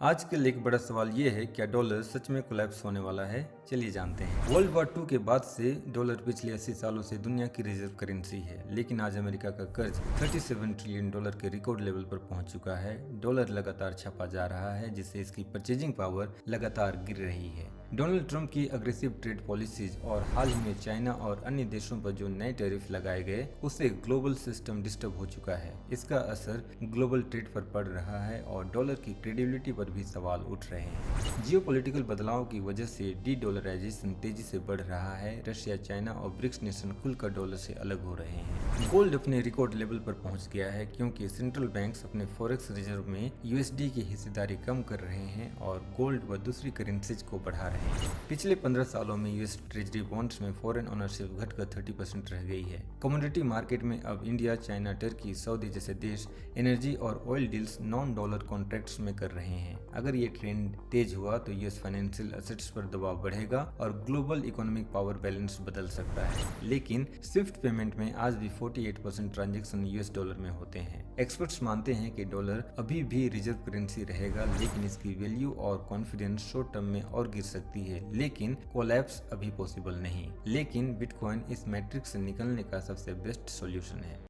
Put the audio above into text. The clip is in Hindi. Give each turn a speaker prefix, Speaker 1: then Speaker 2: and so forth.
Speaker 1: आजकल एक बड़ा सवाल ये है, क्या डॉलर सच में कोलैप्स होने वाला है? चलिए जानते हैं। वर्ल्ड वॉर 2 के बाद से डॉलर पिछले 80 सालों से दुनिया की रिजर्व करेंसी है, लेकिन आज अमेरिका का कर्ज 37 ट्रिलियन डॉलर के रिकॉर्ड लेवल पर पहुंच चुका है। डॉलर लगातार छपा जा रहा है, जिससे इसकी परचेजिंग पावर लगातार गिर रही है। डोनाल्ड ट्रंप की अग्रेसिव ट्रेड पॉलिसीज और हाल ही में चाइना और अन्य देशों पर जो नए टैरिफ लगाए गए, उससे ग्लोबल सिस्टम डिस्टर्ब हो चुका है। इसका असर ग्लोबल ट्रेड पर पड़ रहा है और डॉलर की क्रेडिबिलिटी पर भी सवाल उठ रहे हैं। जियोपॉलिटिकल बदलाव की वजह से डी डॉलराइजेशन तेजी से बढ़ रहा है। रशिया, चाइना और ब्रिक्स नेशन खुलकर डॉलर से अलग हो रहे हैं। गोल्ड अपने रिकॉर्ड लेवल पर पहुंच गया है, क्योंकि सेंट्रल बैंक्स अपने फॉरेक्स रिजर्व में यूएसडी की हिस्सेदारी कम कर रहे हैं और गोल्ड व दूसरी करेंसीज को बढ़ा रहे हैं। पिछले 15 सालों में यूएस ट्रेजरी बॉन्ड्स में फॉरेन ओनरशिप घटकर 30% रह गई है। कमोडिटी मार्केट में अब इंडिया, चाइना, टर्की, सऊदी जैसे देश एनर्जी और oil deals non dollar contracts में कर रहे हैं। अगर ये ट्रेंड तेज हुआ तो यूएस फाइनेंशियल एसेट्स पर दबाव बढ़ेगा और ग्लोबल इकोनॉमिक पावर बैलेंस बदल सकता है। लेकिन स्विफ्ट पेमेंट में आज भी 48% ट्रांजैक्शन यूएस डॉलर में होते हैं। एक्सपर्ट्स मानते हैं कि डॉलर अभी भी रिजर्व करेंसी रहेगा, लेकिन इसकी वैल्यू और कॉन्फिडेंस शॉर्ट टर्म में और गिर सकती है, लेकिन कोलैप्स अभी पॉसिबल नहीं। लेकिन बिटकॉइन इस मैट्रिक्स से निकलने का सबसे बेस्ट सॉल्यूशन है।